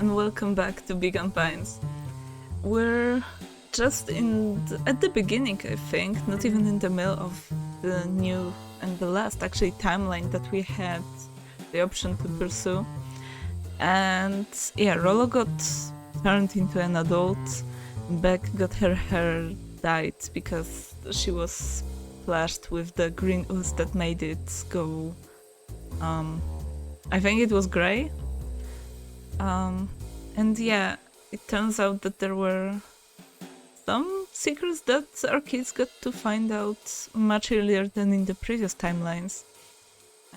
and welcome back to Big on Pines. We're just at the beginning, I think, not even in the middle of the new and the last actually timeline that we had the option to pursue. And yeah, Rollo got turned into an adult, Beck got her hair dyed because she was splashed with the green ooze that made it go, I think it was grey. And yeah, it turns out that there were some secrets that our kids got to find out much earlier than in the previous timelines.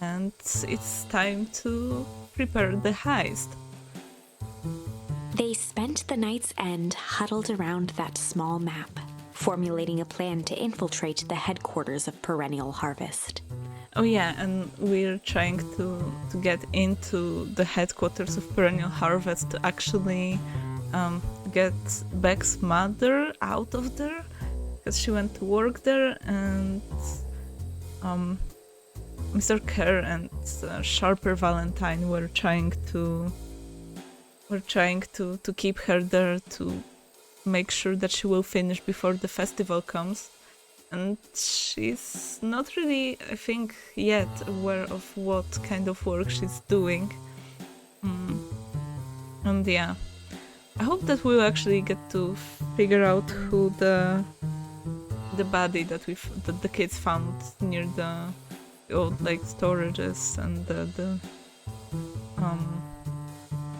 And it's time to prepare the heist. They spent the night's end huddled around that small map, formulating a plan to infiltrate the headquarters of Perennial Harvest. Oh yeah, and we're trying to get into the headquarters of Perennial Harvest to actually get Beck's mother out of there, because she went to work there, and Mr. Kerr and Sharper Valentine were trying to keep her there to make sure that she will finish before the festival comes. And she's not really, I think, yet aware of what kind of work she's doing. And yeah, I hope that we'll actually get to figure out who the body that the kids found near the old like storages and the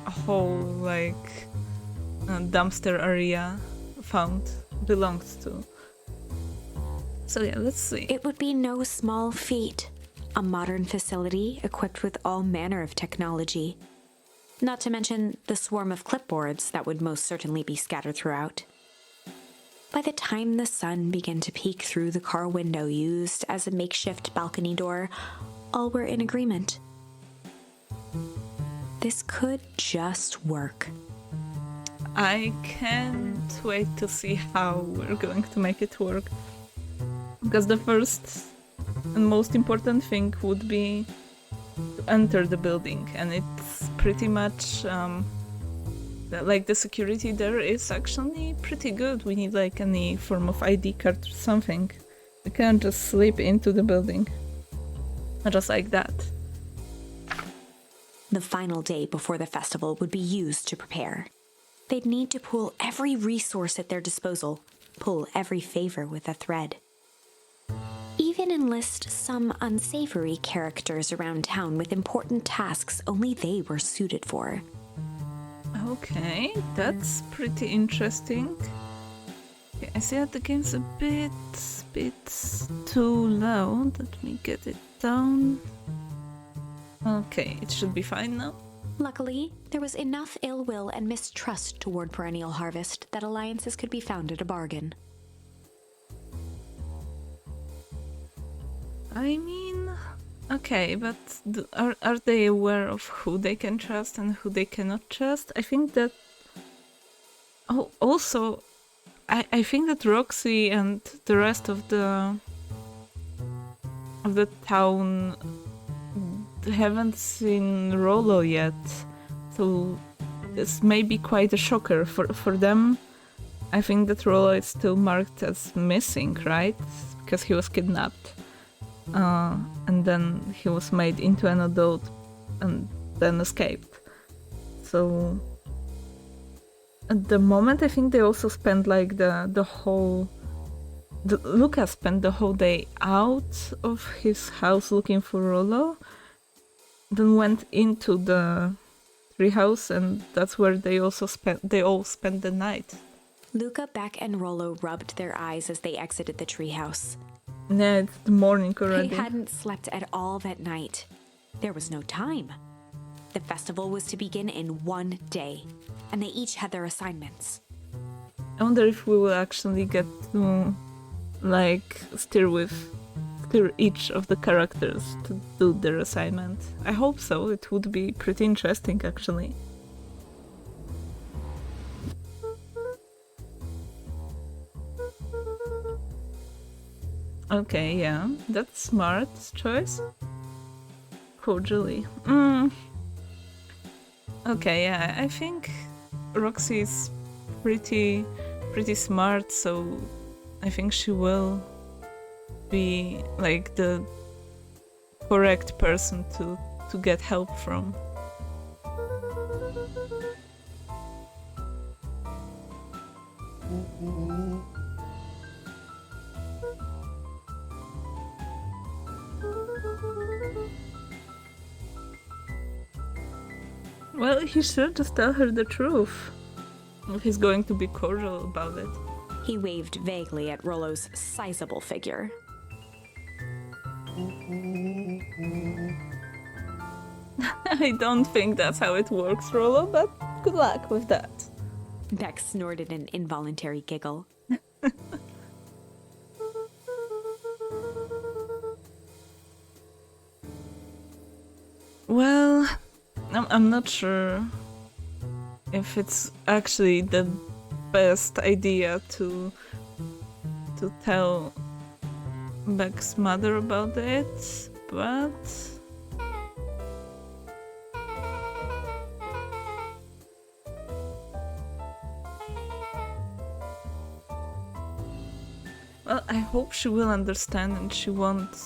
whole like dumpster area found belongs to. So yeah, let's see. It would be no small feat. A modern facility equipped with all manner of technology. Not to mention the swarm of clipboards that would most certainly be scattered throughout. By the time the sun began to peek through the car window used as a makeshift balcony door, all were in agreement. This could just work. I can't wait to see how we're going to make it work. Because the first and most important thing would be to enter the building, and it's pretty much like the security there is actually pretty good. We need like any form of ID card or something. We can't just slip into the building just like that. The final day before the festival would be used to prepare. They'd need to pool every resource at their disposal, pull every favor with a thread. Even enlist some unsavory characters around town with important tasks only they were suited for. Okay, that's pretty interesting. Okay, I see that the game's a bit too loud. Let me get it down. Okay, it should be fine now. Luckily, there was enough ill will and mistrust toward Perennial Harvest that alliances could be found at a bargain. I mean, okay, but are they aware of who they can trust and who they cannot trust? I think that... Oh, also, I think that Roxy and the rest of the town haven't seen Rollo yet, so this may be quite a shocker for them. I think that Rollo is still marked as missing, right? Because he was kidnapped. And then he was made into an adult and then escaped. So at the moment I think they also spent like Lucas spent the whole day out of his house looking for Rollo, then went into the treehouse, and that's where they all spent the night. Luca, Beck, and Rollo rubbed their eyes as they exited the treehouse. Yeah, it's the morning already. They hadn't slept at all that night. There was no time. The festival was to begin in one day, and they each had their assignments. I wonder if we will actually get to, like, steer each of the characters to do their assignment. I hope so. It would be pretty interesting, actually. Okay, yeah, that's smart choice. Cordially. Okay, yeah, I think Roxy is pretty smart, so I think she will be like the correct person to get help from. Well, he should just tell her the truth. If he's going to be cordial about it. He waved vaguely at Rollo's sizable figure. I don't think that's how it works, Rollo, but good luck with that. Beck snorted an involuntary giggle. Well, I'm not sure if it's actually the best idea to tell Beck's mother about it, but well, I hope she will understand and she won't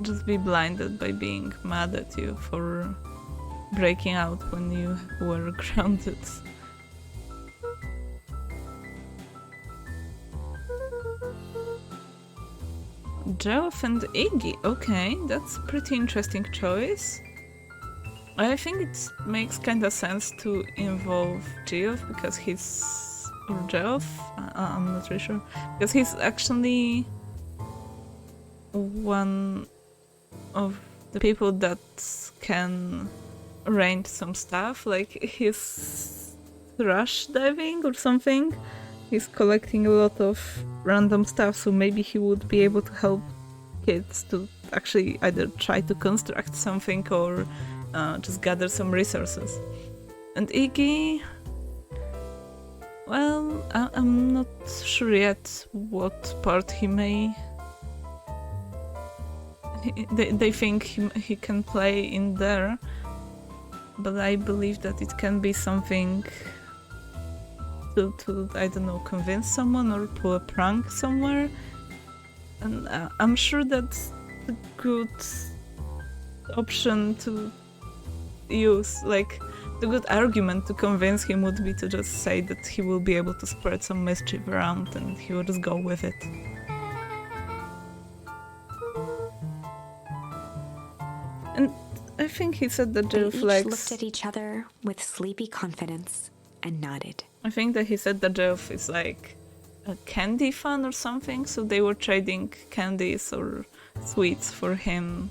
just be blinded by being mad at you for breaking out when you were grounded. Geoff and Iggy, okay, that's a pretty interesting choice. I think it makes kinda sense to involve Geoff because he's... or Geoff? I'm not really sure. Because he's actually one of the people that can arrange some stuff, like he's thrush diving or something. He's collecting a lot of random stuff, so maybe he would be able to help kids to actually either try to construct something or just gather some resources. And Iggy, well, I'm not sure yet what part he may... They think he can play in there, but I believe that it can be something to I don't know, convince someone or pull a prank somewhere. And I'm sure that's a good option to use. Like, the good argument to convince him would be to just say that he will be able to spread some mischief around and he will just go with it. And I think he said that Geoff likes... looked at each other with sleepy confidence and nodded. I think that he said that Geoff is like a candy fan or something, so they were trading candies or sweets for him,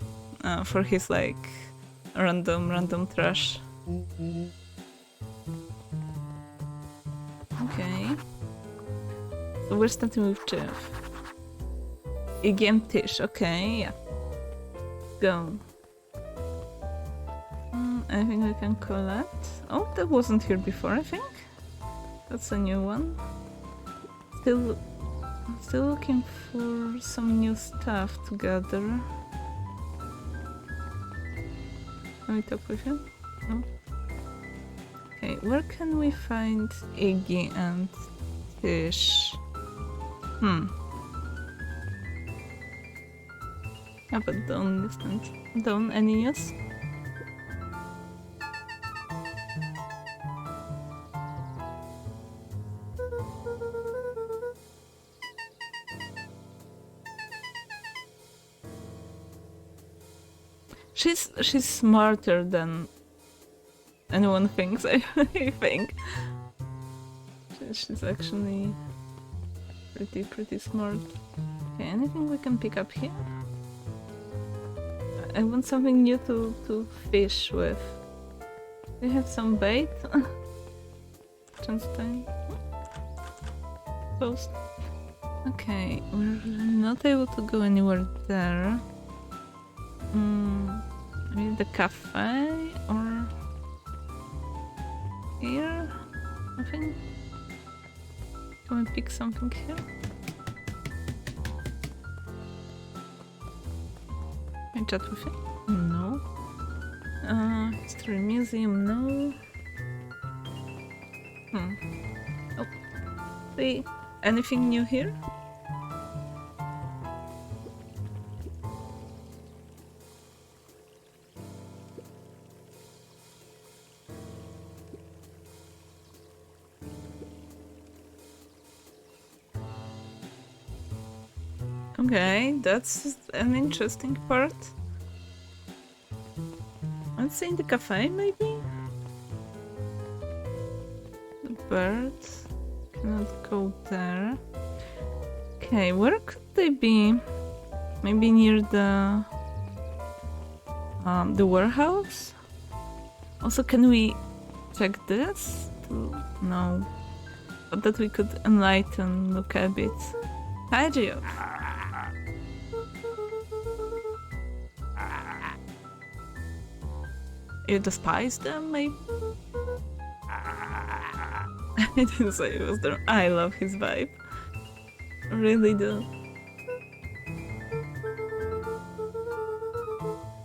for his like random trash. Okay. So we're starting with Geoff. Iggy and Tish, okay, yeah. Go. I think we can collect. Oh, that wasn't here before, I think. That's a new one. Still looking for some new stuff to gather. Can we talk with him? No? Okay, where can we find Iggy and Tish? How about Dawn distance? Dawn, any news? She's smarter than anyone thinks, I think. She's actually pretty smart. Okay, anything we can pick up here? I want something new to fish with. We have some bait. Chance time. Closed. Okay, we're not able to go anywhere there. Maybe the cafe or here? Nothing? Can we pick something here? Can I chat with him? No. History museum, no. Oh, see, anything new here? Okay, that's an interesting part. Let's see in the cafe, maybe? The birds cannot go there. Okay, where could they be? Maybe near the warehouse? Also, can we check this? No. But that we could enlighten, look a bit. Hi, Geo. You despise them, maybe? I didn't say it was there. I love his vibe. Really do.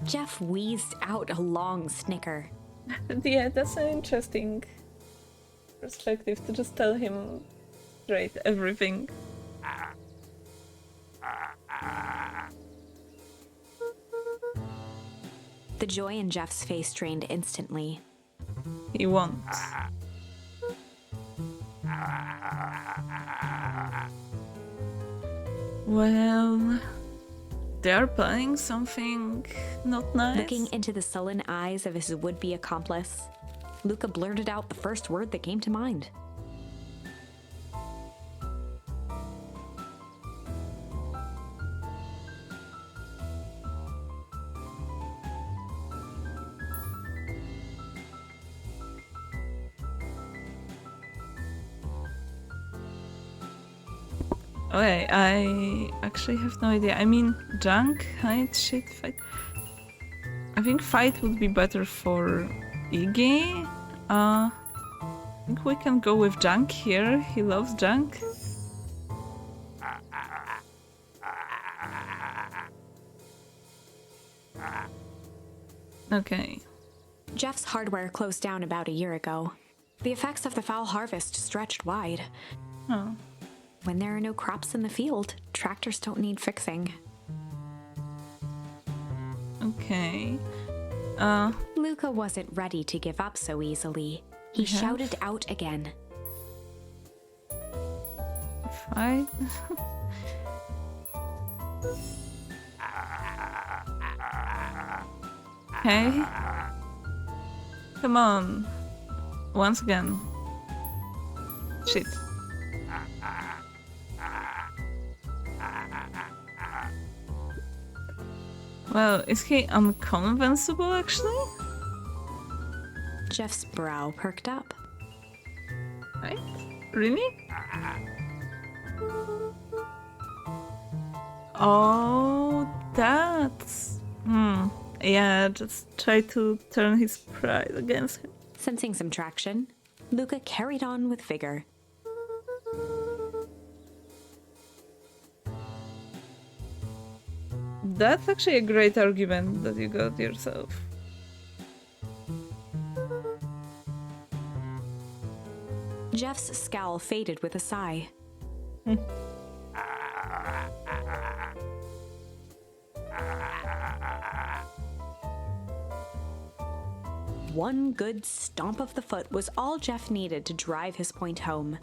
Jeff wheezed out a long snicker. Yeah, that's an interesting perspective to just tell him straight everything. The joy in Jeff's face drained instantly. He won't. Well, they're planning something not nice. Looking into the sullen eyes of his would-be accomplice, Luca blurted out the first word that came to mind. Okay, I actually have no idea. I mean, junk, hide, shit, fight. I think fight would be better for Iggy. I think we can go with junk here. He loves junk. Okay. Jeff's hardware closed down about a year ago. The effects of the foul harvest stretched wide. Oh. When there are no crops in the field, tractors don't need fixing. Okay. Luca wasn't ready to give up so easily. He shouted out again. Fight. Okay. Come on. Once again. Shit. Well, is he unconvincible actually? Jeff's brow perked up. Right? Really? Oh, that's... Yeah, just try to turn his pride against him. Sensing some traction, Luca carried on with vigor. That's actually a great argument that you got yourself. Jeff's scowl faded with a sigh. One good stomp of the foot was all Jeff needed to drive his point home.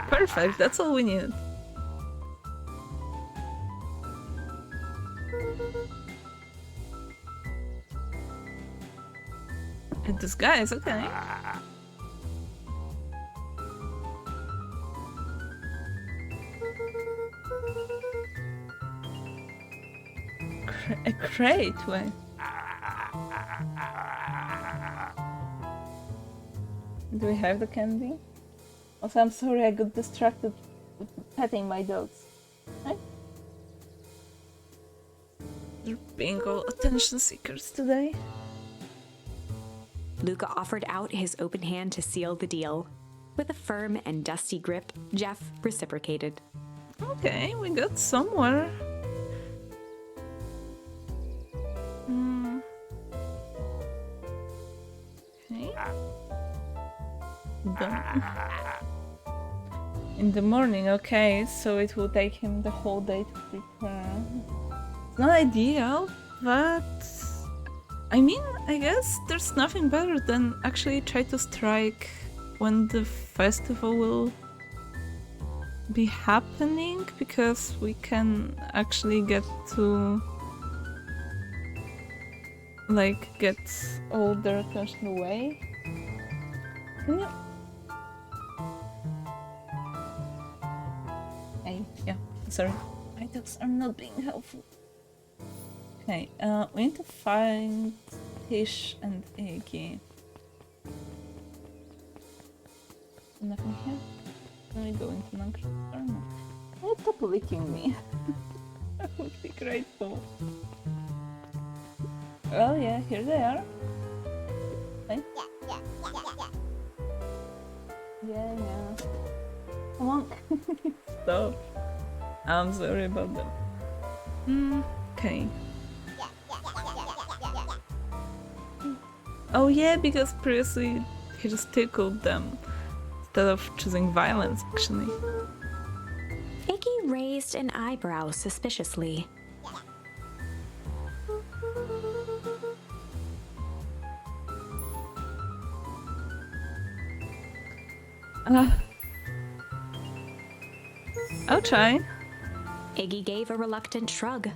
Perfect, that's all we needed. And this guy is okay. A crate, wait. Do we have the candy? Also, I'm sorry I got distracted with petting my dogs. Right? They're being all attention seekers today. Luca offered out his open hand to seal the deal. With a firm and dusty grip, Jeff reciprocated. Okay, we got somewhere. them. In the morning, okay, so it will take him the whole day to prepare. It's not ideal, but I mean, I guess there's nothing better than actually try to strike when the festival will be happening, because we can actually get to like get all their attention away. Can you? Hey, yeah, sorry. My dogs are not being helpful. Okay, we need to find Tish and Iggy. Nothing here? Can we go into Nank's or no? Oh, stop licking me. I would be grateful. Well, yeah, here they are. Hey? Yeah. Come on. Stop. I'm sorry about that. Okay. Oh yeah, because previously he just tickled them instead of choosing violence, actually. Iggy raised an eyebrow suspiciously. I'll try. Iggy gave a reluctant shrug.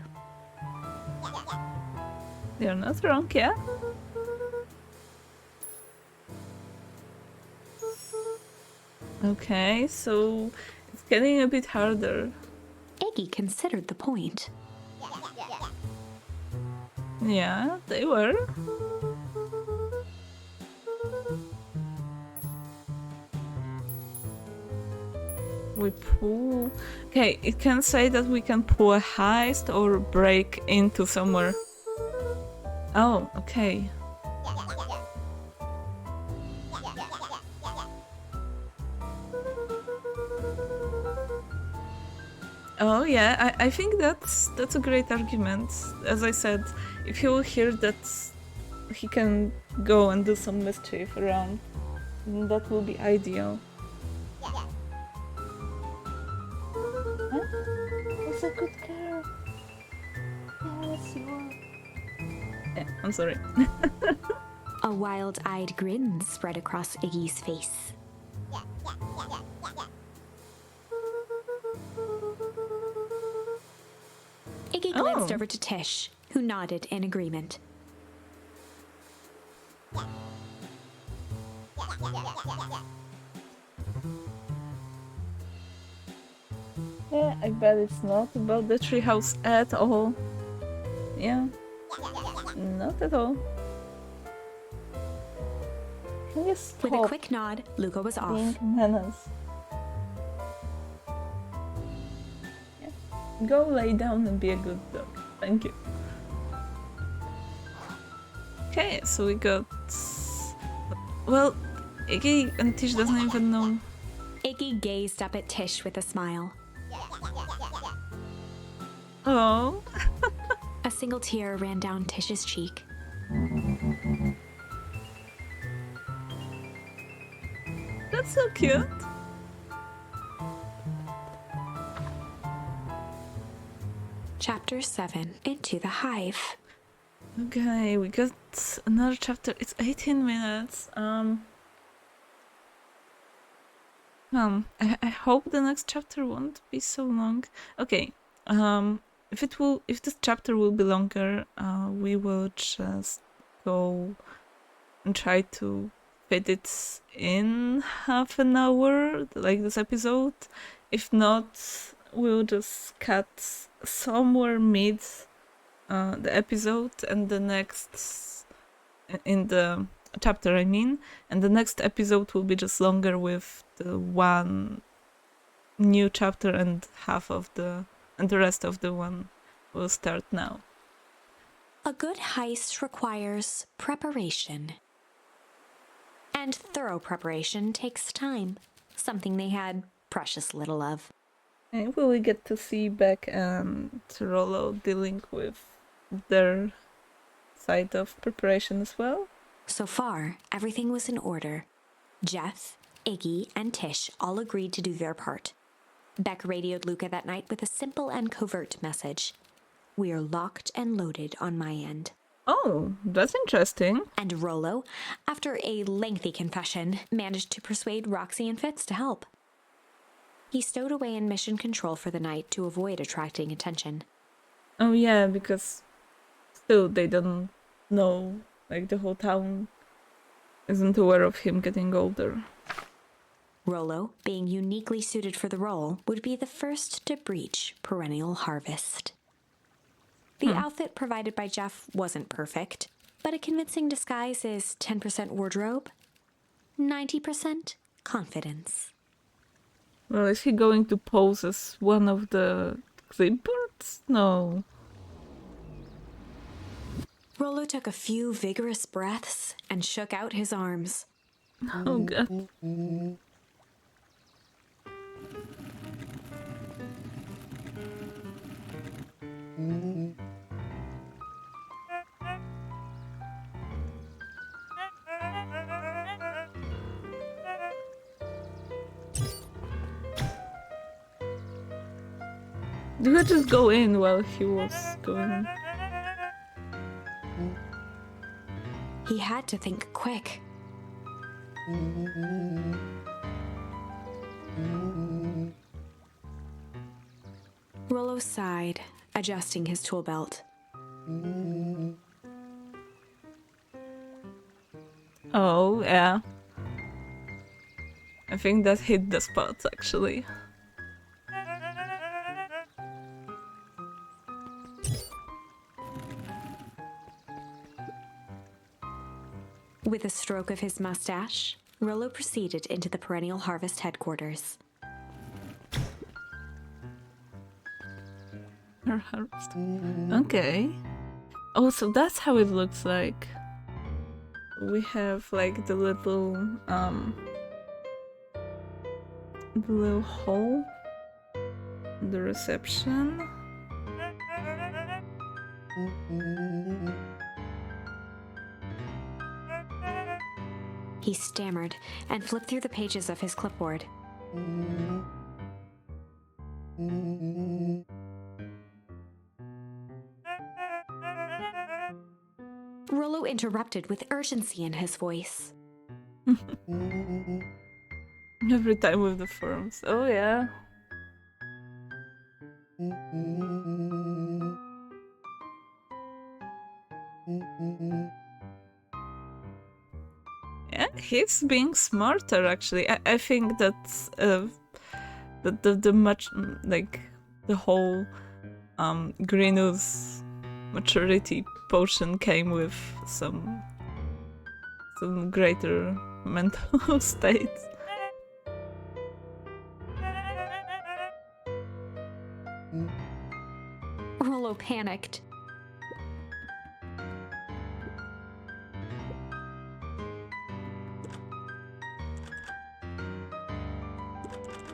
You're not wrong, yeah? Okay, so it's getting a bit harder. Iggy considered the point. Yeah, they were. We pull... Okay, it can say that we can pull a heist or break into somewhere. Oh, okay. Oh yeah, I think that's a great argument. As I said, if he will hear that he can go and do some mischief around, that will be ideal. Huh? That's a good girl. Yes, you are. Yeah, I'm sorry. A wild-eyed grin spread across Iggy's face. Iggy glanced over to Tish, who nodded in agreement. Yeah, I bet it's not about the treehouse at all. Yeah, not at all. Can you stop With a quick nod, Luca was off. being menace? Yeah. Go lay down and be a good dog. Thank you. Okay, so we got... Well, Iggy and Tish doesn't even know. Iggy gazed up at Tish with a smile. Oh. A single tear ran down Tish's cheek. That's so cute. Chapter 7. Into the Hive. Okay, we got another chapter. It's 18 minutes. I hope the next chapter won't be so long. Okay. If this chapter will be longer, we will just go and try to fit it in half an hour, like this episode. If not, we'll just cut somewhere mid the episode and the next in the chapter, I mean, and the next episode will be just longer with the one new chapter and half of the and the rest of the one will start now. A good heist requires preparation. And thorough preparation takes time, something they had precious little of. And will we get to see Beck and Rollo dealing with their side of preparation as well? So far, everything was in order. Jeff, Iggy and Tish all agreed to do their part. Beck radioed Luca that night with a simple and covert message. "We are locked and loaded on my end." Oh, that's interesting. And Rollo, after a lengthy confession, managed to persuade Roxy and Fitz to help. He stowed away in mission control for the night to avoid attracting attention. Oh yeah, because still they don't know, like the whole town isn't aware of him getting older. Rollo, being uniquely suited for the role, would be the first to breach perennial harvest. The outfit provided by Jeff wasn't perfect, but a convincing disguise is 10% wardrobe, 90% confidence. Well, is he going to pose as one of the clipboards? No. Rollo took a few vigorous breaths and shook out his arms. Oh god. Did I just go in while he was going? He had to think quick. Rollo sighed, adjusting his tool belt. Oh, yeah. I think that hit the spot, actually. With a stroke of his mustache, Rollo proceeded into the Perennial Harvest headquarters. Her harvest. Okay. Oh, so that's how it looks like. We have like the little hall, the reception. He stammered and flipped through the pages of his clipboard. Rollo interrupted with urgency in his voice. Every time with the forms. Oh yeah. Yeah, he's being smarter actually. I think that's the much like the whole Greenu's maturity potion came with some greater mental states. Rollo panicked.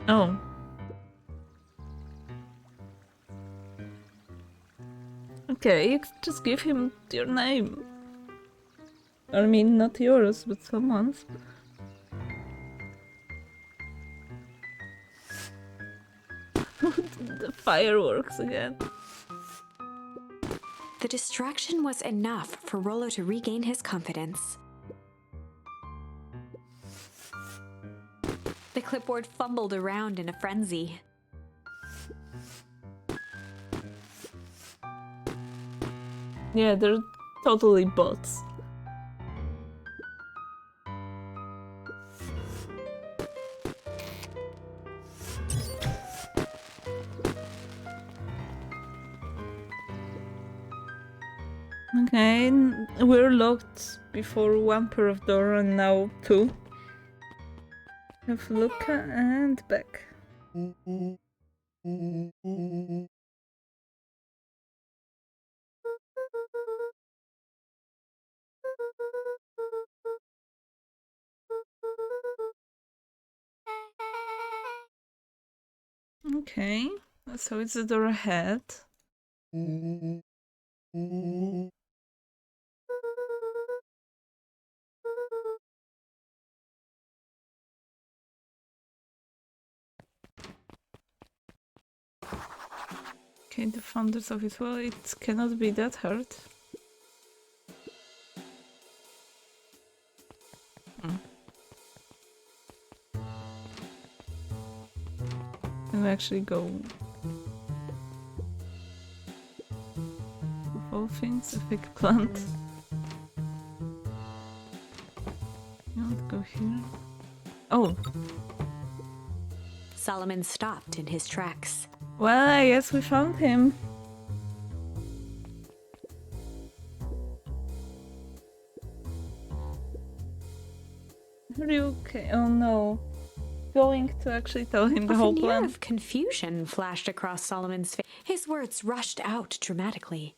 Oh. Okay, you could just give him your name. I mean, not yours, but someone's. The fireworks again. The distraction was enough for Rollo to regain his confidence. The clipboard fumbled around in a frenzy. Yeah, they're totally bots. Okay, we're locked before one pair of door and now two. Have Luca and Beck. Okay, so it's the door ahead. Okay, the founder's office. Well, it cannot be that hard. Can we actually go with all things? A fake plant. You want to go here? Oh! Solomon stopped in his tracks. Well, I guess we found him. Are you okay? Oh no. Going to actually tell him the whole plan. A veneer of confusion flashed across Solomon's face. His words rushed out dramatically.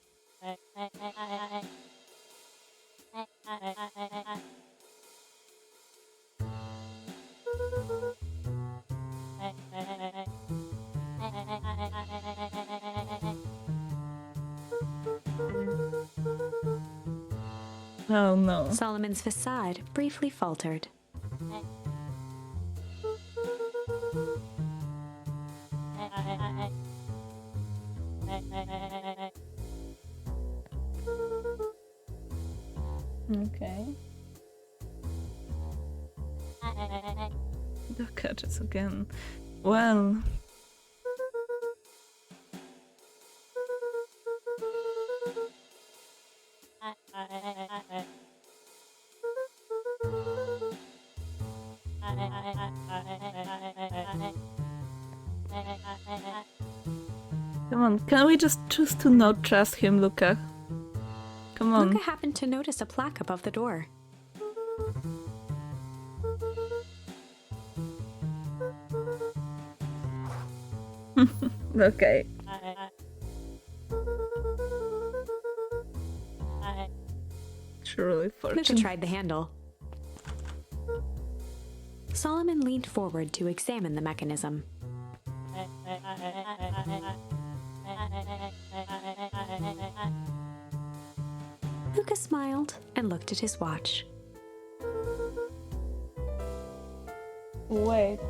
Oh no. Solomon's facade briefly faltered. Okay. The catches again. Well. Come on, can we just choose to not trust him, Luca? Come on. Luca happened to notice a plaque above the door. Okay. Truly Luca fortunate. tried the handle. Solomon leaned forward to examine the mechanism. Luca smiled and looked at his watch. Wait,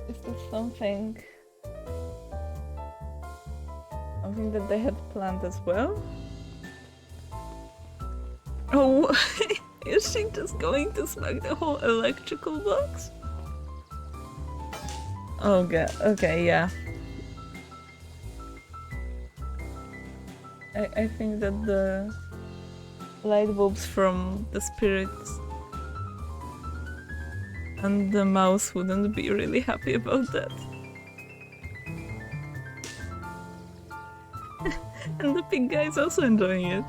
is this something that they had planned as well? Oh, is she just going to smack the whole electrical box? Oh god, okay, yeah. I think that the light bulbs from the spirits and the mouse wouldn't be really happy about that. And the pink guy is also enjoying it.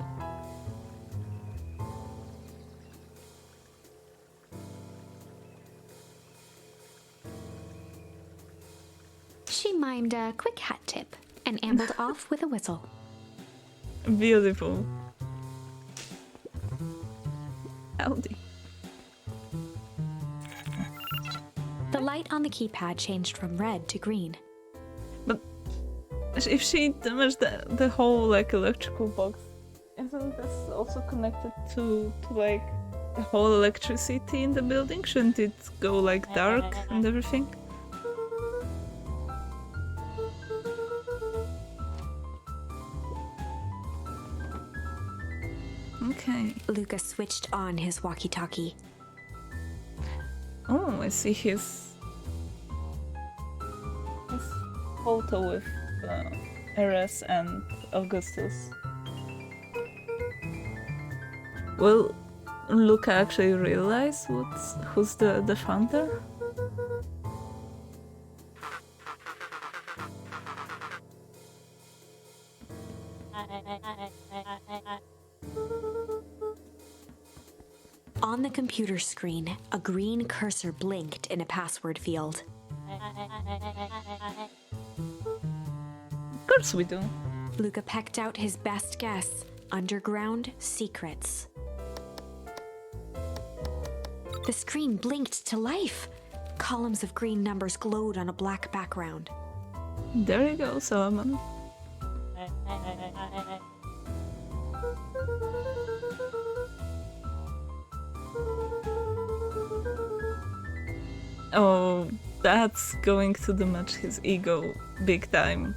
She mimed a quick hat tip and ambled off with a whistle. Beautiful. Howdy. The light on the keypad changed from red to green. But if she damaged the whole like electrical box, isn't this also connected to like the whole electricity in the building? Shouldn't it go like dark and everything? Okay. Luca switched on his walkie-talkie. Oh, I see his photo with Eris and Augustus. Will Luca actually realize who's the founder? On the computer screen, a green cursor blinked in a password field. Of course we do. Luca pecked out his best guess, underground secrets. The screen blinked to life. Columns of green numbers glowed on a black background. There you go, Solomon. Oh, that's going to damage his ego big time.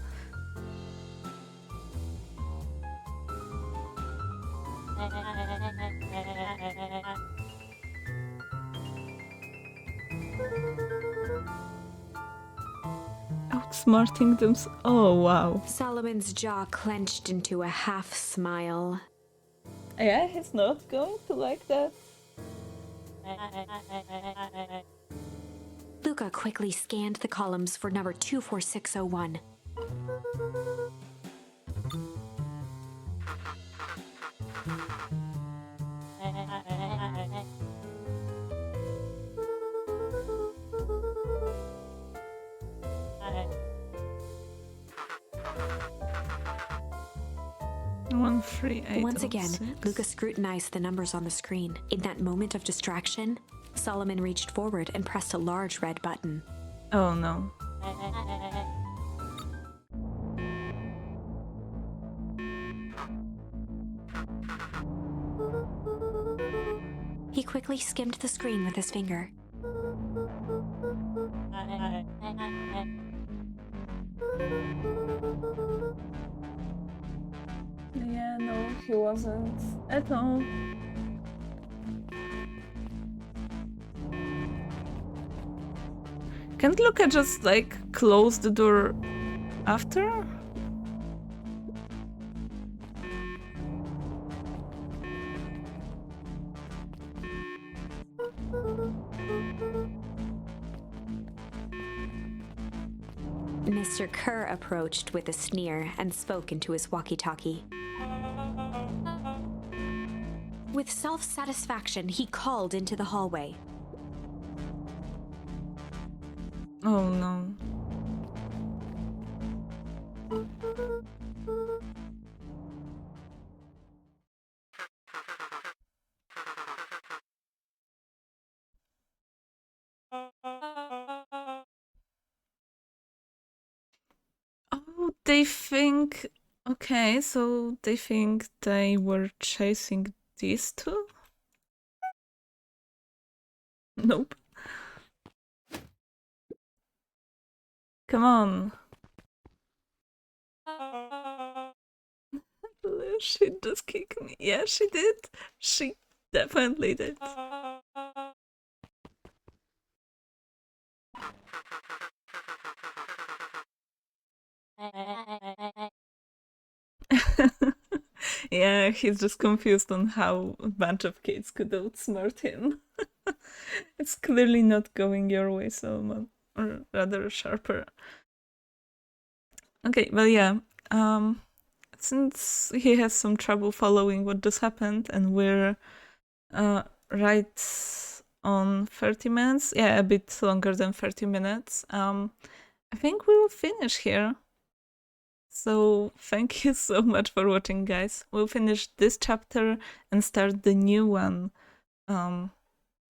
Outsmarting them. Oh, wow. Solomon's jaw clenched into a half smile. Yeah, he's not going to like that. Luca quickly scanned the columns for number 24601. Once again, Luca scrutinized the numbers on the screen. In that moment of distraction, Solomon reached forward and pressed a large red button. Oh no. He quickly skimmed the screen with his finger. Yeah, no, he wasn't at all. Can't Luca just like close the door after? Mr. Kerr approached with a sneer and spoke into his walkie-talkie. With self-satisfaction, he called into the hallway. Oh no. Oh, they think... Okay, so they think they were chasing these two? Nope. Come on. She just kicked me. Yeah, she did. She definitely did. Yeah, he's just confused on how a bunch of kids could outsmart him. It's clearly not going your way, Solomon. Or rather, sharper. Okay, well, yeah. Since he has some trouble following what just happened, and we're right on 30 minutes, yeah, a bit longer than 30 minutes, I think we will finish here. So thank you so much for watching, guys. We'll finish this chapter and start the new one the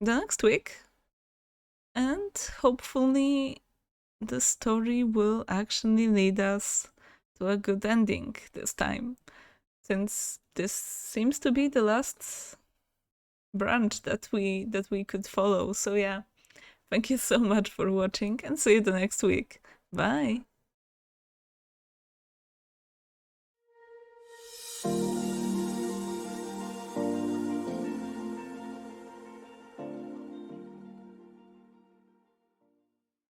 next week. And hopefully the story will actually lead us to a good ending this time, since this seems to be the last branch that we could follow. So yeah, thank you so much for watching and see you the next week. Bye!